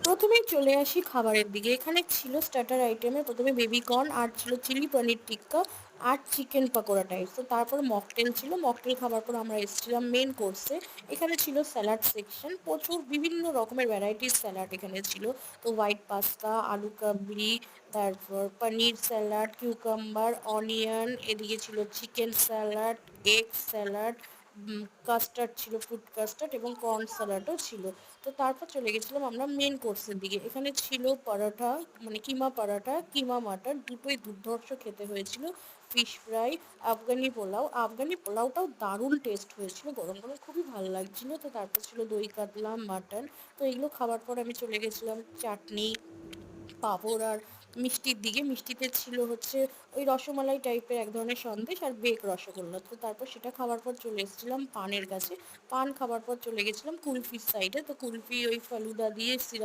প্রথমেই চলে আসি খাবারের দিকে। এখানে ছিল স্টার্টার আইটেমে প্রথমে বেবি কর্ন, আর ছিল চিলি পনির টিক্কা, আর চিকেন পাকোড়া টাইপ। তো তারপর মকটেল ছিল। মকটেল খাবার পর আমরা এসেছিলাম মেন কোর্সে। এখানে ছিল স্যালাড সেকশন, প্রচুর বিভিন্ন রকমের ভ্যারাইটিস স্যালাড এখানে ছিল। তো হোয়াইট পাস্তা, আলু কাবলি, তারপর পনির স্যালাড, কিউকাম্বার, অনিয়ন, এদিকে ছিল chicken salad, egg salad, custard ছিল, ফ্রুট কাস্টার্ড, এবং কর্ন স্যালাডও ছিল। তো তারপর চলে গেছিলাম আমরা মেন কোর্সের দিকে। এখানে ছিল পরোটা, মানে কিমা পরোটা, কিমা মাটন, দুটোই দুর্ধর্ষ খেতে হয়েছিল। Fish fry, Afghani pulao. আফগানি পোলাওটাও দারুণ টেস্ট হয়েছিল, গরম গরম খুবই ভালো লাগছিল। তো তারপর ছিল দই কাতলা, মাটন। তো এগুলো খাবার পর আমি চলে গেছিলাম চাটনি, পাঁপড় আর মিষ্টির দিকে। মিষ্টিতে ছিল হচ্ছে ওই রসমালাই টাইপের এক ধরনের সন্দেশ আর বেক রসগোল্লা। তো তারপর সেটা খাওয়ার পর চলে এসেছিলাম পানের কাছে। পান খাবার পর চলে গেছিলাম কুলফির সাইডে। তো কুলফি ওই ফালুদা দিয়ে সিরাপ